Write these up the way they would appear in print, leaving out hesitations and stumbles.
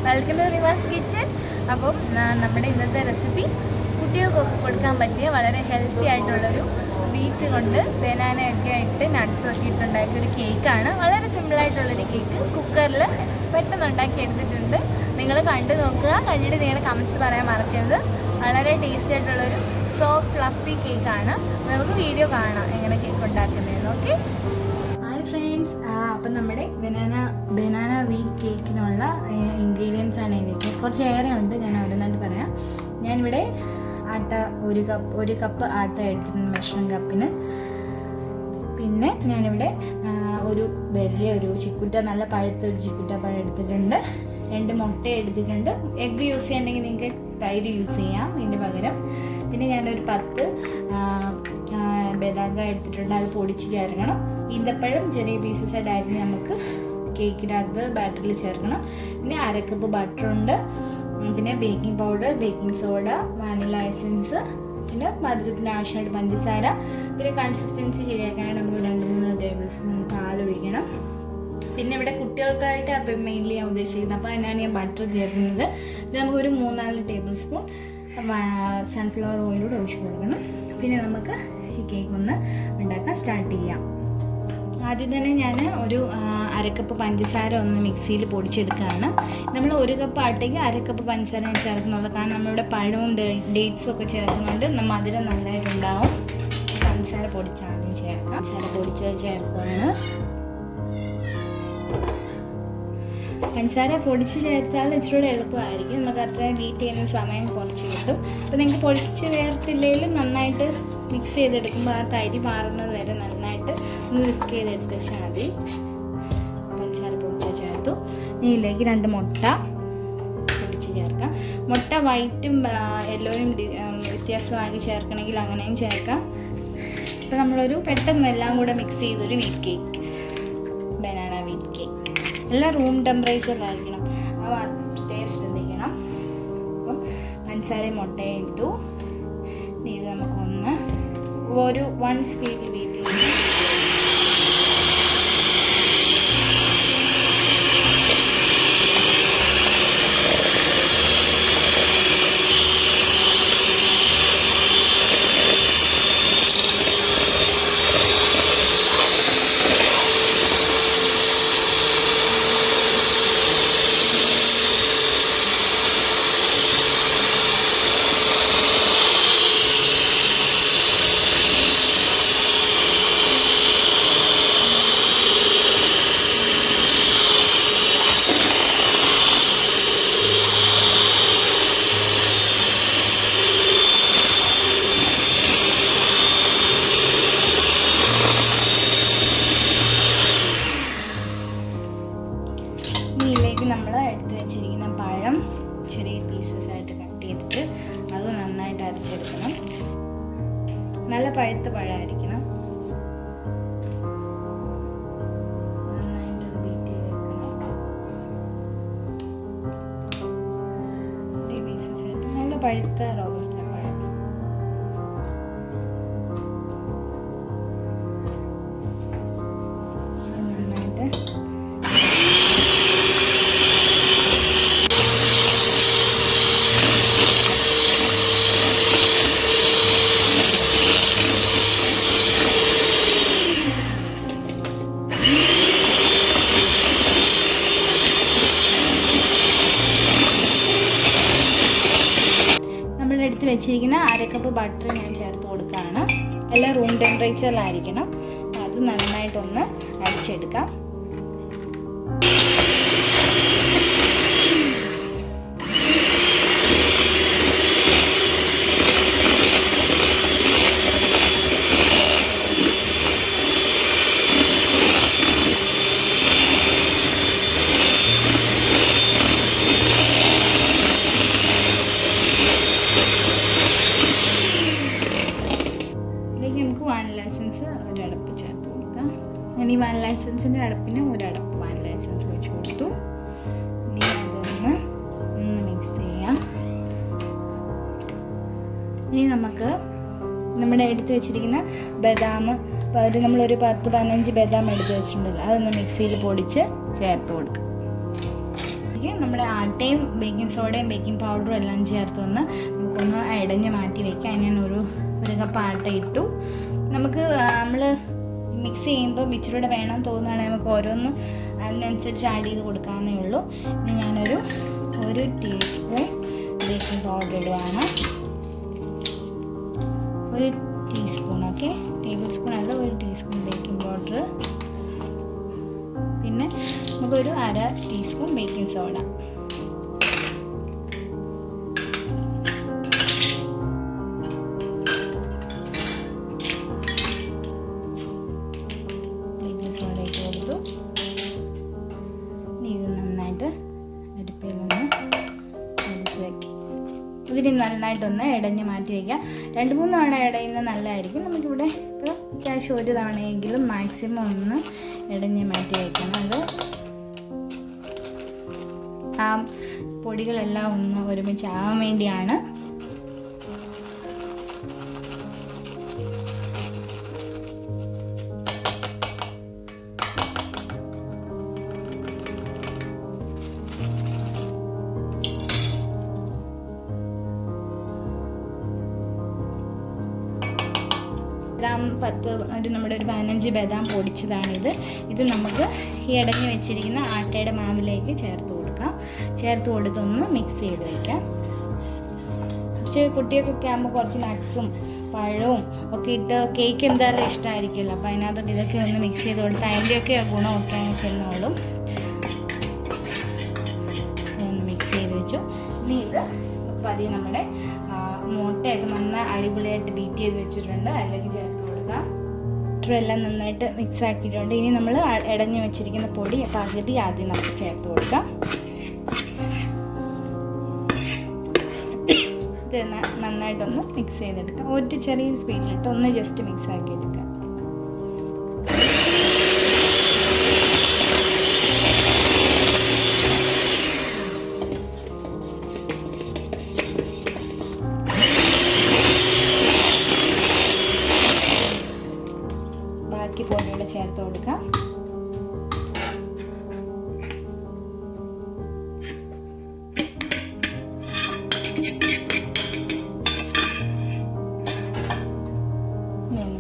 Welcome to Reemas kitchen. അപ്പം നമ്മുടെ ഇന്നത്തെ റെസിപ്പി കുട്ടികൾക്കൊക്കെ കൊടുക്കാൻ പറ്റിയ വളരെ ഹെൽത്തി ആയിട്ടുള്ളൊരു വീറ്റ് കൊണ്ട് ബനാനയൊക്കെ ഇട്ട് നട്ട്സൊക്കെ ഇട്ടുണ്ടാക്കിയ ഒരു കേക്കാണ്. വളരെ സിമ്പിളായിട്ടുള്ളൊരു കേക്ക് കുക്കറിൽ പെട്ടെന്ന് ഉണ്ടാക്കി എടുത്തിട്ടുണ്ട്. നിങ്ങൾ കണ്ടു നോക്കുക, കണ്ടിട്ട് നിങ്ങളുടെ കമൻറ്റ്സ് പറയാൻ മറക്കരുത്. വളരെ ടേസ്റ്റി ആയിട്ടുള്ളൊരു സോഫ്റ്റ് ഫ്ലഫി കേക്കാണ്. നമുക്ക് വീഡിയോ കാണാം എങ്ങനെ കേക്ക് ഉണ്ടാക്കുന്നതെന്ന്. Okay, hi friends. അപ്പം നമ്മുടെ ബനാന വീറ്റ് കേക്കിനുള്ള ഇൻഗ്രീഡിയൻസ് ആണ് ഇതിലേക്ക്. കുറച്ച് ഏറെ ഉണ്ട്, ഞാൻ ഓരോന്നായിട്ട് പറയാം. ഞാനിവിടെ ആട്ട ഒരു കപ്പ് ആട്ട എടുത്തിട്ടുണ്ട് മെഷറിംഗ് കപ്പിന്. പിന്നെ ഞാനിവിടെ ഒരു വലിയൊരു ചിക്കുറ്റ, നല്ല പഴുത്തൊരു ചിക്കുറ്റ പഴം എടുത്തിട്ടുണ്ട്. 2 മുട്ട എടുത്തിട്ടുണ്ട്. എഗ്ഗ് യൂസ് ചെയ്യണമെങ്കിൽ നിങ്ങൾക്ക് തൈര് യൂസ് ചെയ്യാം ഇതിൻ്റെ പകരം. പിന്നെ ഞാനൊരു 10 ബദാം എടുത്തിട്ടുണ്ട്, അത് പൊടിച്ച് ചേർക്കണം. ഈന്തപ്പഴം ചെറിയ പീസസ് ആയിട്ട് അരിഞ്ഞ് നമുക്ക് കേക്കിനകത്ത് ബാറ്ററിൽ ചേർക്കണം. പിന്നെ 1/2 കപ്പ് ബട്ടറുണ്ട്. പിന്നെ baking powder, baking soda, vanilla essence, പിന്നെ മധുരത്തിന് ആവശ്യമായിട്ട് പഞ്ചസാര. പിന്നെ കൺസിസ്റ്റൻസി ശരിയാക്കാനായിട്ട് നമുക്ക് 2-3 ടേബിൾ സ്പൂൺ പാലൊഴിക്കണം. പിന്നെ ഇവിടെ കുട്ടികൾക്കായിട്ട് അപ്പം മെയിൻലി ഞാൻ ഉദ്ദേശിക്കുന്നത്. അപ്പോൾ അതിനാണ് ഞാൻ ബട്ടർ ചേർക്കുന്നത്. പിന്നെ നമുക്കൊരു 3-4 ടേബിൾ സ്പൂൺ സൺഫ്ലവർ ഓയിലൂടെ ഒഴിച്ച് കൊടുക്കണം. പിന്നെ നമുക്ക് ഈ കേക്ക് ഒന്ന് ഉണ്ടാക്കാൻ സ്റ്റാർട്ട് ചെയ്യാം. ആദ്യം തന്നെ ഞാൻ ഒരു 1/2 കപ്പ് പഞ്ചസാര ഒന്ന് മിക്സിയിൽ പൊടിച്ചെടുക്കുകയാണ്. നമ്മൾ 1 കപ്പ് ആട്ടയ്ക്ക് 1/2 കപ്പ് പഞ്ചസാര ഞാൻ ചേർക്കുന്നുള്ളൂ. കാരണം നമ്മളിവിടെ പഴവും ഡേറ്റ്സും ഒക്കെ ചേർക്കുന്നുണ്ട് മധുരം നല്ലതായിട്ടുണ്ടാവും. പഞ്ചസാര പൊടിച്ച് ആദ്യം ചേർക്കാം. പഞ്ചസാര പൊടിച്ചത് ചേർക്കുകയാണ്. പഞ്ചസാര പൊടിച്ച് ചേർത്താൽ ഇച്ചിരി എളുപ്പമായിരിക്കും. നമുക്ക് അത്രയും ബീറ്റ് ചെയ്യുന്ന സമയം കുറച്ച് കിട്ടും. അപ്പോൾ നിങ്ങൾക്ക് പൊടിച്ച് ചേർത്തില്ലെങ്കിലും നന്നായിട്ട് മിക്സ് ചെയ്തെടുക്കുമ്പോൾ ആ തരി മാറുന്നത് വരെ നന്നായിട്ട് ഒന്ന് മിക്സ് ചെയ്തെടുത്ത് വെച്ചാൽ മതി. പഞ്ചസാര പൊടിച്ച് ചേർത്തു. ഇതിലേക്ക് 2 മുട്ട പൊടിച്ച് ചേർക്കാം. മുട്ട വൈറ്റും യെല്ലോയും വ്യത്യാസമാക്കി ചേർക്കണമെങ്കിൽ അങ്ങനെയും ചേർക്കാം. ഇപ്പോൾ നമ്മളൊരു പെട്ടെന്ന് എല്ലാം കൂടെ മിക്സ് ചെയ്തൊരു wheat cake, banana wheat cake. എല്ലാം റൂം ടെമ്പറേച്ചറിലായിരിക്കണം, അത് പ്രത്യേകം ശ്രദ്ധിക്കണം. അപ്പം പഞ്ചസാരയും മുട്ടയും ഇട്ടു. ഇത് നമുക്കൊന്ന് ഒരു 1 സ്പീഡിൽ വീട്ടിൽ നമ്മൾ എടുത്ത് വെച്ചിരിക്കുന്ന പഴം ചെറിയ പീസസ് ആയിട്ട് കട്ട് ചെയ്തിട്ട് അത് നന്നായിട്ട് അരച്ചെടുക്കണം. നല്ല പഴുത്ത പഴമായിരിക്കണം. നന്നായിട്ട് ബീറ്റ് ചെയ്തെടുക്കണം. ചെറിയ പീസസ് ആയിട്ട് നല്ല പഴുത്ത റോബസ്റ്റ പഴം. നന്നായിട്ട് എടുത്ത് വെച്ചിരിക്കുന്ന 1/2 കപ്പ് ബട്ടർ ഞാൻ ചേർത്ത് കൊടുക്കുകയാണ്. എല്ലാം റൂം ടെമ്പറേച്ചറിലായിരിക്കണം. അത് നന്നായിട്ടൊന്ന് അടിച്ചെടുക്കാം. നമുക്ക് വാനില എസൻസ് ഒരടപ്പ് ചേർത്ത് കൊടുക്കാം. ഞാൻ ഈ വാനില എസൻസിൻ്റെ അടപ്പിന് ഒരടപ്പ് വാനില എസൻസ് ഒഴിച്ച് കൊടുത്തു. ഇനി അതൊന്ന് മിക്സ് ചെയ്യാം. ഇനി നമുക്ക് നമ്മുടെ എടുത്ത് വെച്ചിരിക്കുന്ന ബദാം, നമ്മളൊരു 10-15 ബദാം എടുത്ത് വെച്ചിട്ടുണ്ടല്ലോ, അതൊന്ന് മിക്സിയിൽ പൊടിച്ച് ചേർത്ത് കൊടുക്കാം. ഇതിലേക്ക് നമ്മുടെ ആട്ടയും ബേക്കിംഗ് സോഡയും ബേക്കിംഗ് പൗഡറും എല്ലാം ചേർത്തൊന്ന് നമുക്കൊന്ന് ഇടഞ്ഞ് മാറ്റി വയ്ക്കാം. അതിന് ഒരു കപ്പ് ആട്ട ഇട്ടു. നമുക്ക് നമ്മൾ മിക്സ് ചെയ്യുമ്പോൾ ഇച്ചിരൂടെ വേണം തോന്നുകയാണെങ്കിൽ നമുക്ക് ഓരോന്നും അതിനനുസരിച്ച് ആഡ് ചെയ്ത് കൊടുക്കാവുന്നേ ഉള്ളൂ. ഇനി ഞാനൊരു 1 ടീസ്പൂൺ ബേക്കിംഗ് പൗഡർ ഇടുവാണ്. 1 ടീസ്പൂൺ, ഓക്കെ, ടേബിൾ സ്പൂൺ അല്ല, 1 ടീസ്പൂൺ ബേക്കിംഗ് പൗഡർ. പിന്നെ നമുക്കൊരു 1/2 teaspoon baking soda. Baking soda ഇട്ട് കൊടുത്തു. ഇനി ഇത് നന്നായിട്ട് അടുപ്പിൽ നിന്ന് അടിച്ച് വയ്ക്കാം. ഇതിന് നന്നായിട്ടൊന്ന് ഇടഞ്ഞ് മാറ്റി വയ്ക്കാം. 2-3 തവണ ഇടയുന്നത് നല്ലതായിരിക്കും. നമുക്കിവിടെ ഇപ്പോൾ ക്യാഷ് 1 തവണയെങ്കിലും മാക്സിമം ഒന്ന് ഇടഞ്ഞ് മാറ്റി വയ്ക്കണം. അത് ആ പൊടികളെല്ലാം ഒന്ന് ഒരുമിച്ച് ആവാൻ വേണ്ടിയാണ്. നമ്മുടെ ഒരു 15 ബദാം പൊടിച്ചതാണിത്. ഇത് നമുക്ക് ഈ ഇടഞ്ഞ് വെച്ചിരിക്കുന്ന ആട്ടയുടെ മാവിലേക്ക് ചേർത്ത് കൊടുക്കാം. ചേർത്ത് കൊടുത്തൊന്ന് മിക്സ് ചെയ്ത് വയ്ക്കാം. പക്ഷേ കുട്ടികൾക്കൊക്കെ ആകുമ്പോൾ കുറച്ച് നട്ട്സും പഴവും ഒക്കെ ഇട്ട് കേക്ക് എന്തായാലും ഇഷ്ടമായിരിക്കുമല്ലോ. അപ്പോൾ അതിനകത്തോട്ട് ഇതൊക്കെ ഒന്ന് മിക്സ് ചെയ്ത് കൊടുത്ത് അതിൻ്റെയൊക്കെ ഗുണമൊക്കെ ചെന്നോളും. ഒന്ന് മിക്സ് ചെയ്ത് വെച്ചു. ഇനി ഇത് പതിയെ നമ്മുടെ മുട്ടയൊക്കെ നന്നായി അടിപൊളിയായിട്ട് ബീറ്റ് ചെയ്ത് വെച്ചിട്ടുണ്ട്. അതിലേക്ക് ചേർത്ത് കൊടുക്കാം. എല്ലാം നന്നായിട്ട് മിക്സ് ആക്കിയിട്ടുണ്ട്. ഇനി നമ്മൾ ഇടഞ്ഞു വെച്ചിരിക്കുന്ന പൊടി പകുതി ആദ്യം നമുക്ക് ചേർത്ത് കൊടുക്കാം. ഇത് നന്നായിട്ടൊന്ന് മിക്സ് ചെയ്തെടുക്കാം. ഒരു ചെറിയ സ്പീഡിലിട്ട് ഒന്ന് ജസ്റ്റ് മിക്സ് ആക്കിയെടുക്കാം. പൊടിയോടെ ചേർത്ത് കൊടുക്കാം.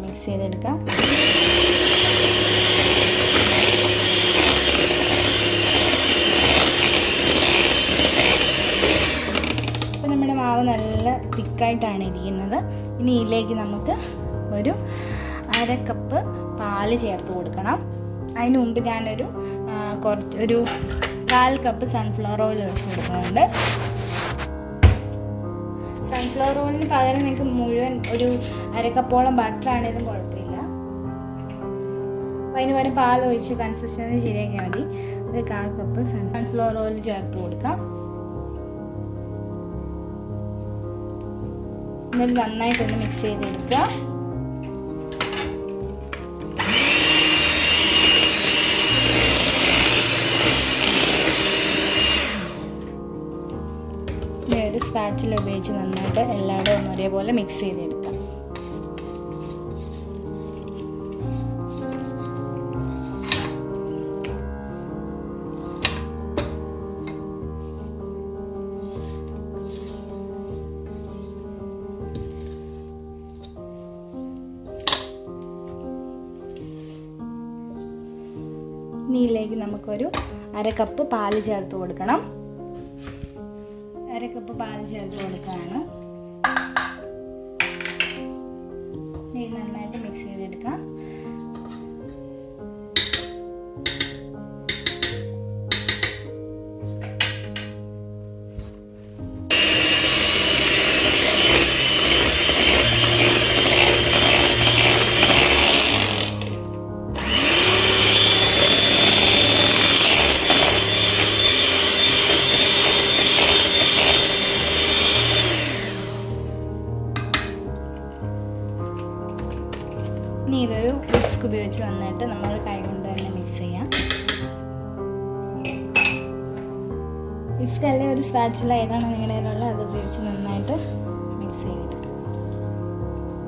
മിക്സ് ചെയ്തെടുക്കാം. ഇപ്പം നമ്മുടെ മാവ് നല്ല തിക്കായിട്ടാണ് ഇരിക്കുന്നത്. ഇനി ഇതിലേക്ക് നമുക്ക് ഒരു 1/2 കപ്പ് പാല് ചേർത്ത് കൊടുക്കണം. അതിന് മുമ്പ് ഞാനൊരു 1/4 കപ്പ് സൺഫ്ലവർ ഓയിൽ ഒഴിച്ച് കൊടുക്കുന്നുണ്ട്. സൺഫ്ലവർ ഓയിലിന് പകരം നിങ്ങൾക്ക് മുഴുവൻ ഒരു 1/2 കപ്പോളം ബട്ടർ ആണെങ്കിലും കുഴപ്പമില്ല. അപ്പോൾ അതിന് പകരം പാൽ ഒഴിച്ച് കൺസിസ്റ്റൻസി ശരിയാക്കിയാൽ മതി. 1/4 കപ്പ് സൺഫ്ലവർ ഓയിൽ ചേർത്ത് കൊടുക്കാം. എന്നിട്ട് നന്നായിട്ടൊന്ന് മിക്സ് ചെയ്തെടുക്കുക. ഒരു സ്പാച്ചിൽ ഉപയോഗിച്ച് നന്നായിട്ട് എല്ലായിടും ഒന്ന് ഒരേപോലെ മിക്സ് ചെയ്തെടുക്കാം. ഇതിലേക്ക് നമുക്കൊരു 1/2 കപ്പ് പാല് ചേർത്ത് കൊടുക്കണം. 1/2 കപ്പ് പാൽ ചേർത്ത് കൊടുക്കുകയാണ്. നന്നായിട്ട് മിക്സ് ചെയ്തെടുക്കാം. ഇനി ഇതൊരു വിസ്ക് ഉപയോഗിച്ച് നന്നായിട്ട് നമ്മൾ കൈ കൊണ്ട് തന്നെ മിക്സ് ചെയ്യാം. വിസ്ക് അല്ലെങ്കിൽ ഒരു സ്പാച്ചുല ഏതാണ് നിങ്ങളുടെ കയ്യിലുള്ളത് അത് ഉപയോഗിച്ച് നന്നായിട്ട് മിക്സ് ചെയ്തെടുക്കാം.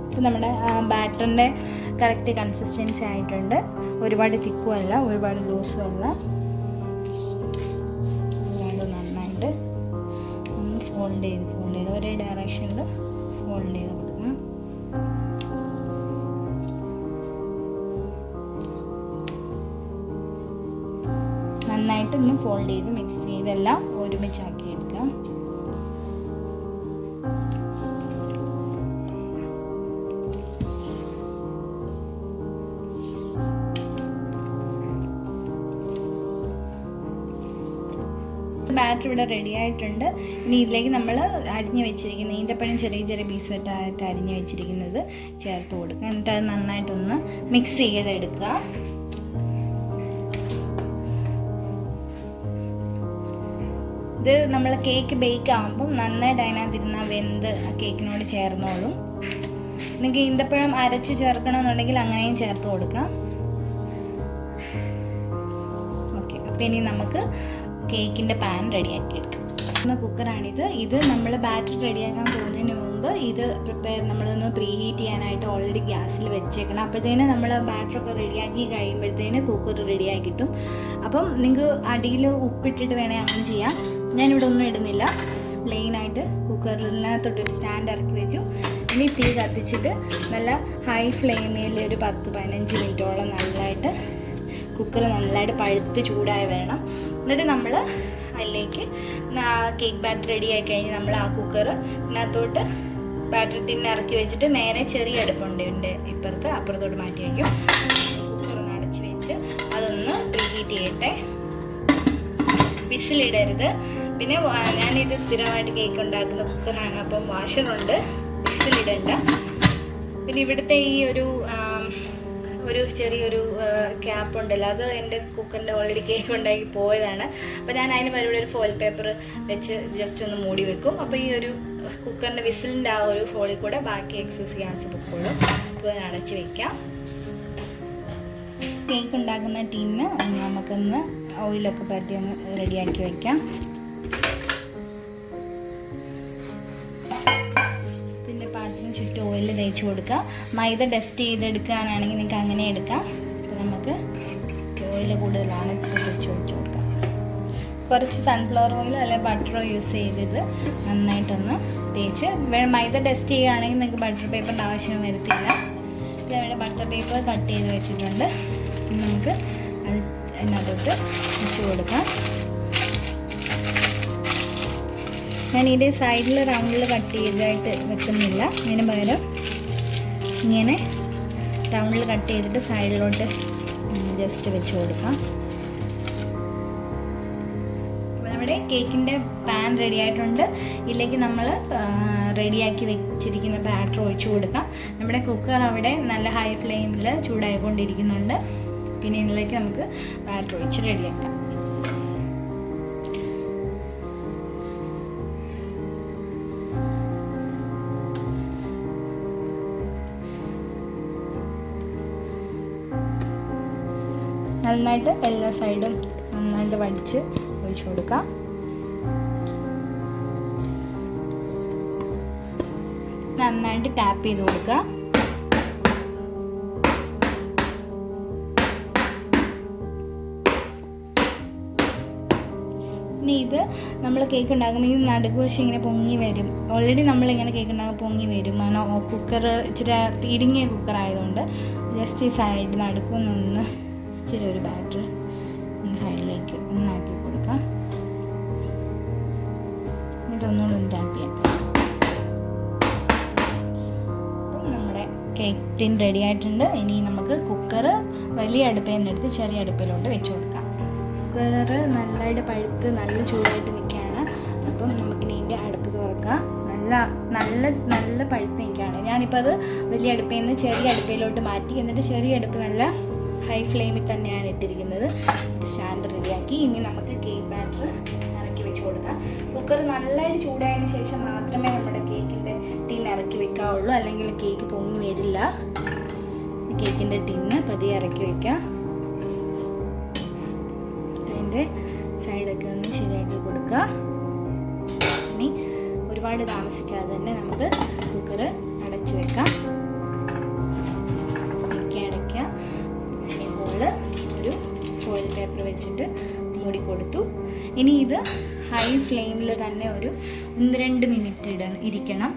ഇപ്പം നമ്മുടെ ബാറ്ററിൻ്റെ കറക്റ്റ് കൺസിസ്റ്റൻസി ആയിട്ടുണ്ട്. ഒരുപാട് തിക്കും അല്ല, ഒരുപാട് ലൂസും അല്ല. ഫോൾഡ് ചെയ്ത് ഒരേ ഡയറക്ഷനിൽ ഫോൾഡ് ചെയ്ത് കൊടുക്കണം. നന്നായിട്ട് ഒന്ന് ഫോൾഡ് ചെയ്ത് മിക്സ് ചെയ്തെല്ലാം ഒരുമിച്ചാക്കി എടുക്കാം. ബാറ്റർ ഇവിടെ റെഡി ആയിട്ടുണ്ട്. ഇനി ഇതിലേക്ക് നമ്മൾ അരിഞ്ഞ് വെച്ചിരിക്കുന്ന ഈന്തപ്പഴം ചെറിയ ചെറിയ പീസായിട്ട് അരിഞ്ഞ് വെച്ചിരിക്കുന്നത് ചേർത്ത് കൊടുക്കുക. എന്നിട്ട് അത് നന്നായിട്ടൊന്ന് മിക്സ് ചെയ്തെടുക്കുക. ഇത് നമ്മൾ കേക്ക് ബേക്ക് ആകുമ്പം നന്നായിട്ട് അതിനകത്തിരുന്ന വെന്ത് ആ കേക്കിനോട് ചേർന്നോളും. നിങ്ങൾക്ക് ഈന്തപ്പഴം അരച്ച് ചേർക്കണമെന്നുണ്ടെങ്കിൽ അങ്ങനെയും ചേർത്ത് കൊടുക്കാം. ഓക്കെ, അപ്പം ഇനി നമുക്ക് കേക്കിൻ്റെ പാൻ റെഡിയാക്കി എടുക്കാം. കുക്കറാണിത്. ഇത് നമ്മൾ ബാറ്റർ റെഡിയാക്കാൻ പോകുന്നതിന് മുമ്പ് ഇത് നമ്മളൊന്ന് പ്രീ ഹീറ്റ് ചെയ്യാനായിട്ട് ഓൾറെഡി ഗ്യാസിൽ വെച്ചേക്കണം. അപ്പോഴത്തേന് നമ്മൾ ബാറ്ററൊക്കെ റെഡിയാക്കി കഴിയുമ്പോഴത്തേന് കുക്കർ റെഡിയാക്കി കിട്ടും. അപ്പം നിങ്ങൾക്ക് അടിയിൽ ഉപ്പിട്ടിട്ട് വേണേൽ അങ്ങനെ ചെയ്യാം. ഞാനിവിടെ ഒന്നും ഇടുന്നില്ല, പ്ലെയിനായിട്ട് കുക്കറിനകത്തോട്ടൊരു സ്റ്റാൻഡ് ഇറക്കി വെച്ചു. ഇനി തീ കത്തിച്ചിട്ട് നല്ല ഹൈ ഫ്ലെയിമിൽ ഒരു 10-15 മിനിറ്റോളം നല്ലതായിട്ട് കുക്കർ നല്ലതായിട്ട് പഴുത്ത് ചൂടായി വരണം. എന്നിട്ട് നമ്മൾ അതിലേക്ക് കേക്ക് ബാറ്റർ റെഡി ആയി കഴിഞ്ഞ് നമ്മൾ ആ കുക്കറിനകത്തോട്ട് ബാറ്റർ ടിന്ന് ഇറക്കി വെച്ചിട്ട് നേരെ ചെറിയ അടുപ്പുണ്ട് ഇതിൻ്റെ അപ്പുറത്തോട്ട് മാറ്റി വയ്ക്കും. കുക്കറൊന്ന് അടച്ച് വെച്ച് അതൊന്ന് പ്രീഹീറ്റ് ചെയ്യട്ടെ. വിസിലിടരുത്. പിന്നെ ഞാനിത് സ്ഥിരമായിട്ട് കേക്ക് ഉണ്ടാക്കുന്ന കുക്കറാണ്, അപ്പം വാഷറുണ്ട്, വിസിലിടണ്ട. പിന്നെ ഇവിടുത്തെ ഈ ഒരു ചെറിയൊരു ക്യാപ്പ് ഉണ്ടല്ലോ, അത് എൻ്റെ കുക്കറിൻ്റെ ഓൾറെഡി കേക്ക് ഉണ്ടാക്കി പോയതാണ്. അപ്പോൾ ഞാൻ അതിന് പരിപാടി ഒരു ഫോയിൽ പേപ്പർ വെച്ച് ജസ്റ്റ് ഒന്ന് മൂടി വെക്കും. അപ്പോൾ ഈ ഒരു കുക്കറിൻ്റെ വിസിലിൻ്റെ ആ ഒരു ഫോളിൽ കൂടെ ബാക്കി എക്സസ് ഗ്യാസ് പൊക്കോളും. അപ്പോൾ ഞാൻ അടച്ച് വയ്ക്കാം. കേക്ക് ഉണ്ടാക്കുന്ന ടീന് നമുക്കൊന്ന് ഓയിലൊക്കെ പറ്റി ഒന്ന് റെഡിയാക്കി വയ്ക്കാം. പിന്നെ പാത്രത്തിന് ചുറ്റും ഓയിൽ തേച്ച് കൊടുക്കുക. മൈദ ഡസ്റ്റ് ചെയ്തെടുക്കാനാണെങ്കിൽ നിങ്ങൾക്ക് അങ്ങനെ എടുക്കാം. അപ്പോൾ നമുക്ക് ഓയിൽ കൂടുതലാണ് വെച്ച് കൊടുക്കാം. കുറച്ച് സൺഫ്ലവർ ഓയിലോ അല്ലെങ്കിൽ ബട്ടറോ യൂസ് ചെയ്തത് നന്നായിട്ടൊന്ന് തേച്ച് മൈദ ഡസ്റ്റ് ചെയ്യുകയാണെങ്കിൽ നിങ്ങൾക്ക് ബട്ടർ പേപ്പറിൻ്റെ ആവശ്യം വരത്തില്ല. ഇതവിടെ ബട്ടർ പേപ്പർ കട്ട് ചെയ്ത് വെച്ചിട്ടുണ്ട്. നമുക്ക് അത് അതിനകത്തോട്ട് വെച്ച് കൊടുക്കാം. ഞാൻ ഇതിൻ്റെ സൈഡിൽ റൗണ്ടിൽ കട്ട് ചെയ്തതായിട്ട് വെക്കുന്നില്ല, അതിന് പകരം ഇങ്ങനെ റൗണ്ടിൽ കട്ട് ചെയ്തിട്ട് സൈഡിലോട്ട് ജസ്റ്റ് വെച്ച് കൊടുക്കാം. അപ്പോൾ നമ്മുടെ കേക്കിൻ്റെ പാൻ റെഡി ആയിട്ടുണ്ട്. ഇതിലേക്ക് നമ്മൾ റെഡിയാക്കി വെച്ചിരിക്കുന്ന ബാറ്റർ ഒഴിച്ചു കൊടുക്കാം. നമ്മുടെ കുക്കർ അവിടെ നല്ല ഹൈ ഫ്ലെയിമിൽ ചൂടായിക്കൊണ്ടിരിക്കുന്നുണ്ട്. പിന്നെ ഇതിലേക്ക് നമുക്ക് ബാറ്റർ ഒഴിച്ച് റെഡിയാക്കാം. നന്നായിട്ട് എല്ലാ സൈഡും നന്നായിട്ട് വടിച്ച് ഒഴിച്ചു കൊടുക്കാം. നന്നായിട്ട് ടാപ്പ് ചെയ്ത് കൊടുക്കുക. ഇനി ഇത് നമ്മൾ കേക്ക് ഉണ്ടാക്കുമ്പോൾ ഈ നടുക്കുവശം ഇങ്ങനെ പൊങ്ങി വരും. ഓൾറെഡി നമ്മളിങ്ങനെ കേക്ക് ഉണ്ടാകുമ്പോൾ പൊങ്ങി വരും. കാരണം കുക്കർ ഇച്ചിരി ഇടുങ്ങിയ കുക്കറായതുകൊണ്ട് ജസ്റ്റ് ഈ സൈഡ് നടുക്കൊന്നൊന്ന് ഇച്ചിരി ഒരു ബാറ്റർ സൈഡിലേക്ക് ഒന്നാക്കി കൊടുക്കാം. ഇതൊന്നുകൂടെ ഒന്ന് ടാപ്പ് ചെയ്യാം. അപ്പം നമ്മുടെ കേക്ക് ടിൻ റെഡി ആയിട്ടുണ്ട്. ഇനി നമുക്ക് കുക്കർ വലിയ അടുപ്പിൽ നിന്ന് എടുത്ത് ചെറിയ അടുപ്പിലോട്ട് വെച്ച് കൊടുക്കാം. കുക്കർ നല്ലതായിട്ട് പഴുത്ത് നല്ല ചൂടായിട്ട് നിൽക്കുകയാണ്. അപ്പം നമുക്കിനി ഇതിൻ്റെ അടുപ്പ് തുറക്കാം. നല്ല പഴുത്ത് നിൽക്കുകയാണ്. ഞാനിപ്പോൾ അത് വലിയ അടുപ്പിൽ നിന്ന് ചെറിയ അടുപ്പിലോട്ട് മാറ്റി. എന്നിട്ട് ചെറിയ അടുപ്പ് നല്ല ഹൈ ഫ്ലെയിമിൽ തന്നെയാണ് ഇട്ടിരിക്കുന്നത്. സ്റ്റാൻഡ് റെഡിയാക്കി. ഇനി നമുക്ക് കേക്ക് ബാറ്റർ ഇറക്കി വെച്ച് കൊടുക്കാം. കുക്കർ നല്ലതായിട്ട് ചൂടായതിന് ശേഷം മാത്രമേ നമ്മുടെ കേക്കിൻ്റെ ടിൻ ഇറക്കി വെക്കാവുള്ളൂ, അല്ലെങ്കിൽ കേക്ക് പൊങ്ങി വരില്ല. കേക്കിൻ്റെ ടിന്ന് പതിയെ ഇറക്കി വയ്ക്കാം. അതിൻ്റെ സൈഡൊക്കെ ഒന്ന് ശരിയാക്കി കൊടുക്കുക. ഇനി ഒരുപാട് താമസിക്കാതെ തന്നെ നമുക്ക് കുക്കർ അടച്ചു വെക്കാം. അടയ്ക്കുക. ഒരു ഫോയിൽ പേപ്പർ വെച്ചിട്ട് മൂടി കൊടുത്തു. ഇനി ഇത് ഹൈ ഫ്ലെയിമിൽ തന്നെ ഒരു 1-2 മിനിറ്റ് ഇരിക്കണം.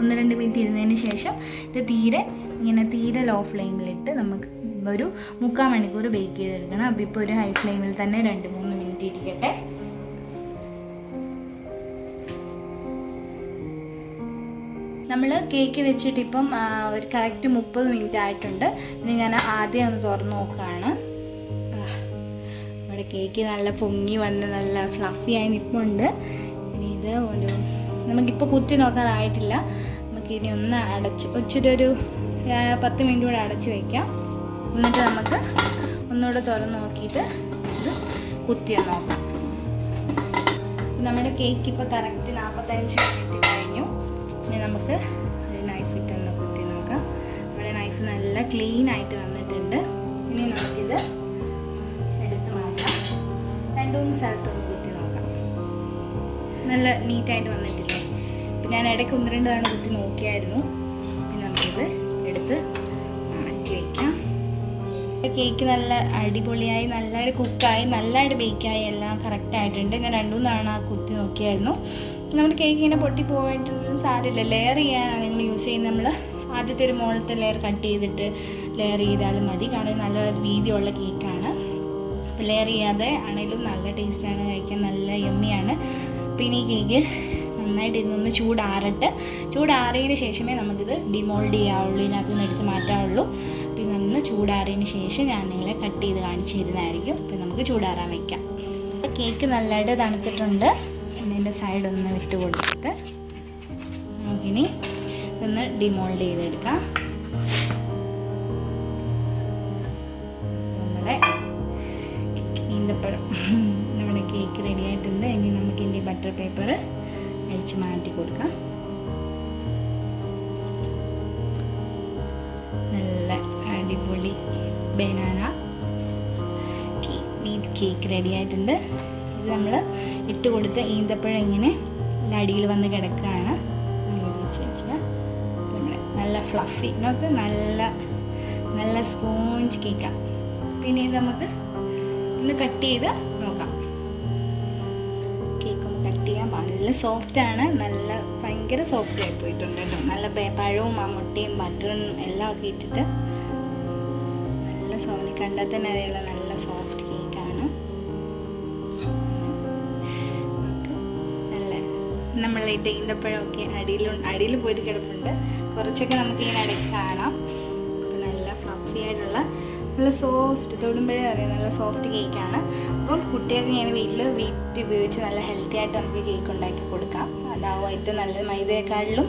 1-2 മിനിറ്റ് ഇരുന്നതിന് ശേഷം ഇത് തീരെ ലോ ഫ്ലെയിമിലിട്ട് നമുക്ക് ഒരു 3/4 മണിക്കൂർ ബേക്ക് ചെയ്തെടുക്കണം. അപ്പോൾ ഇപ്പോൾ ഒരു ഹൈ ഫ്ലെയിമിൽ തന്നെ 2-3 മിനിറ്റ് ഇരിക്കട്ടെ. നമ്മൾ കേക്ക് വെച്ചിട്ട് ഇപ്പം ഒരു കറക്റ്റ് 30 മിനിറ്റ് ആയിട്ടുണ്ട്. ഇനി ഞാൻ ആദ്യം ഒന്ന് തുറന്ന് നോക്കുകയാണ്. നമ്മുടെ കേക്ക് നല്ല പൊങ്ങി വന്ന് നല്ല ഫ്ലഫി ആയി നിൽപ്പുണ്ട്. ഇനി ഇത് നമുക്കിപ്പോൾ കുത്തി നോക്കാറായിട്ടില്ല. നമുക്കിനി ഒന്ന് ഇച്ചിരി ഒരു 10 മിനിറ്റ് കൂടെ അടച്ച് വയ്ക്കാം. എന്നിട്ട് നമുക്ക് ഒന്നുകൂടെ തുറന്ന് നോക്കിയിട്ട് ഇത് കുത്തി നോക്കാം. നമ്മുടെ കേക്ക് ഇപ്പോൾ കറക്റ്റ് 45 മിനിറ്റ് കഴിഞ്ഞു. ഇനി നമുക്ക് ഒരു നൈഫ് ഇട്ടൊന്ന് കുത്തി നോക്കാം. നമ്മുടെ നൈഫ് നല്ല ക്ലീൻ ആയിട്ട് വന്നിട്ടുണ്ട്. ഇനി നമുക്കിത് എടുത്ത് മാറ്റാം. 2-3 സ്ഥലത്തൊന്ന് കുത്തി നോക്കാം. നല്ല നീറ്റായിട്ട് വന്നിട്ടില്ലേ? ഇപ്പം ഞാൻ ഇടയ്ക്ക് 1-2 തവണ കുത്തി നോക്കിയായിരുന്നു. ഇനി നമുക്കിത് എടുത്ത് മാറ്റി വയ്ക്കാം. കേക്ക് നല്ല അടിപൊളിയായി, നല്ലതായിട്ട് കുക്കായി, നല്ലതായിട്ട് ബേക്കായി, എല്ലാം കറക്റ്റായിട്ടുണ്ട്. ഞാൻ 2-3 തവണ കുത്തി നോക്കിയായിരുന്നു. നമ്മുടെ കേക്ക് ഇങ്ങനെ പൊട്ടിപ്പോയിട്ടുണ്ടെങ്കിലും സാരമില്ല. ലെയർ ചെയ്യാനാണ് നിങ്ങൾ യൂസ് ചെയ്യുന്നത്. നമ്മൾ ആദ്യത്തെ ഒരു മുകളിലത്തെ ലെയർ കട്ട് ചെയ്തിട്ട് ലെയർ ചെയ്താലും മതി. കാരണം നല്ല വീതിയുള്ള കേക്കാണ്. അപ്പോൾ ലെയർ ചെയ്യാതെ ആണെങ്കിലും നല്ല ടേസ്റ്റാണ്, കഴിക്കാൻ നല്ല യമ്മിയാണ്. പിന്നെ ഈ കേക്ക് നന്നായിട്ട് ഇതൊന്ന് ചൂടാറിയതിന് ശേഷമേ നമുക്കിത് ഡിമോൾഡ് ചെയ്യാവുള്ളൂ, ഇതിനകത്തുനിന്ന് എടുത്ത് മാറ്റാവുള്ളൂ. പിന്നെ ഒന്ന് ചൂടാറിയതിന് ശേഷം ഞാൻ നിങ്ങളെ കട്ട് ചെയ്ത് കാണിച്ചു തരുന്നതായിരിക്കും. അപ്പോൾ നമുക്ക് ചൂടാറാൻ വയ്ക്കാം. കേക്ക് നല്ലതായിട്ട് തണുത്തിട്ടുണ്ട്. ഇതിൻ്റെ സൈഡൊന്ന് വിട്ട് കൊടുത്തിട്ട് നമുക്കിനി ഒന്ന് ഡിമോൾഡ് ചെയ്തെടുക്കാം. നമ്മുടെ ഈന്തപ്പഴം നമ്മുടെ കേക്ക് റെഡി ആയിട്ടുണ്ട്. ഇനി നമുക്ക് ഇതിൻ്റെ ബട്ടർ പേപ്പർ അഴിച്ച് മാറ്റി കൊടുക്കാം. നല്ല അടിപൊളി ബനാന കേക്ക് റെഡി ആയിട്ടുണ്ട്. ഇത് നമ്മൾ ഇട്ട് കൊടുത്ത ഈന്തപ്പഴം ഇങ്ങനെ അടിയിൽ വന്ന് കിടക്കുകയാണ്. നല്ല ഫ്ലഫി, നമുക്ക് നല്ല സ്പോഞ്ച് കേക്കാണ്. പിന്നെ ഇത് നമുക്ക് ഒന്ന് കട്ട് ചെയ്ത് നോക്കാം. കേക്ക് ഒന്ന് കട്ട് ചെയ്യാം. നല്ല സോഫ്റ്റാണ്, ഭയങ്കര സോഫ്റ്റ് ആയി പോയിട്ടുണ്ട് കേട്ടോ. നല്ല പഴവും മുട്ടയും ബട്ടറും എല്ലാം ഒക്കെ ഇട്ടിട്ട് നല്ല സോഫ്റ്റ്, കണ്ടാൽ തന്നെ അറിയാലോ നല്ല സോഫ്റ്റ് കേക്കാണ്. നമ്മളിട്ട് ഈന്തപ്പഴമൊക്കെ അടിയിൽ പോയിട്ട് കിടപ്പുണ്ട്. കുറച്ചൊക്കെ നമുക്കിങ്ങനെ ഇടയ്ക്ക് കാണാം. അപ്പോൾ നല്ല ഫ്ലഫി ആയിട്ടുള്ള നല്ല സോഫ്റ്റ്, തൊടുമ്പോഴേ അറിയാം നല്ല സോഫ്റ്റ് കേക്കാണ്. അപ്പം കുട്ടികൾക്ക് ഞാൻ വീട്ടിൽ ഉപയോഗിച്ച് നല്ല ഹെൽത്തി ആയിട്ട് നമുക്ക് കേക്ക് ഉണ്ടാക്കി കൊടുക്കാം. അതാവും ഏറ്റവും നല്ലത്. മൈദയെക്കാളിലും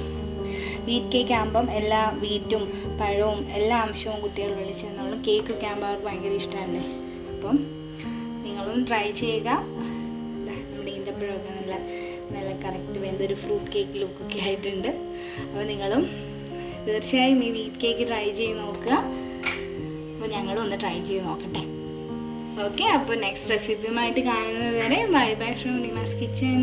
വീറ്റ് കേക്ക് ആകുമ്പം എല്ലാ വീറ്റും പഴവും എല്ലാ അംശവും കുട്ടികൾ വിളിച്ച് തന്നോളും. കേക്കൊക്കെ ആകുമ്പോൾ അവർക്ക് ഭയങ്കര ഇഷ്ടമല്ലേ. അപ്പം നിങ്ങളും ട്രൈ ചെയ്യുക. നമ്മുടെ ഈന്തപ്പഴമൊക്കെ നല്ല കറക്റ്റ് വെന്തൊരു ഫ്രൂട്ട് കേക്ക് ലുക്കൊക്കെ ആയിട്ടുണ്ട്. അപ്പോൾ നിങ്ങളും തീർച്ചയായും ഈ വീറ്റ് കേക്ക് ട്രൈ ചെയ്ത് നോക്കുക. അപ്പോൾ ഞങ്ങളും ഒന്ന് ട്രൈ ചെയ്ത് നോക്കട്ടെ. ഓക്കെ, അപ്പോൾ നെക്സ്റ്റ് റെസിപ്പിയുമായിട്ട് കാണുന്നത് വരെ bye bye from Reemas kitchen.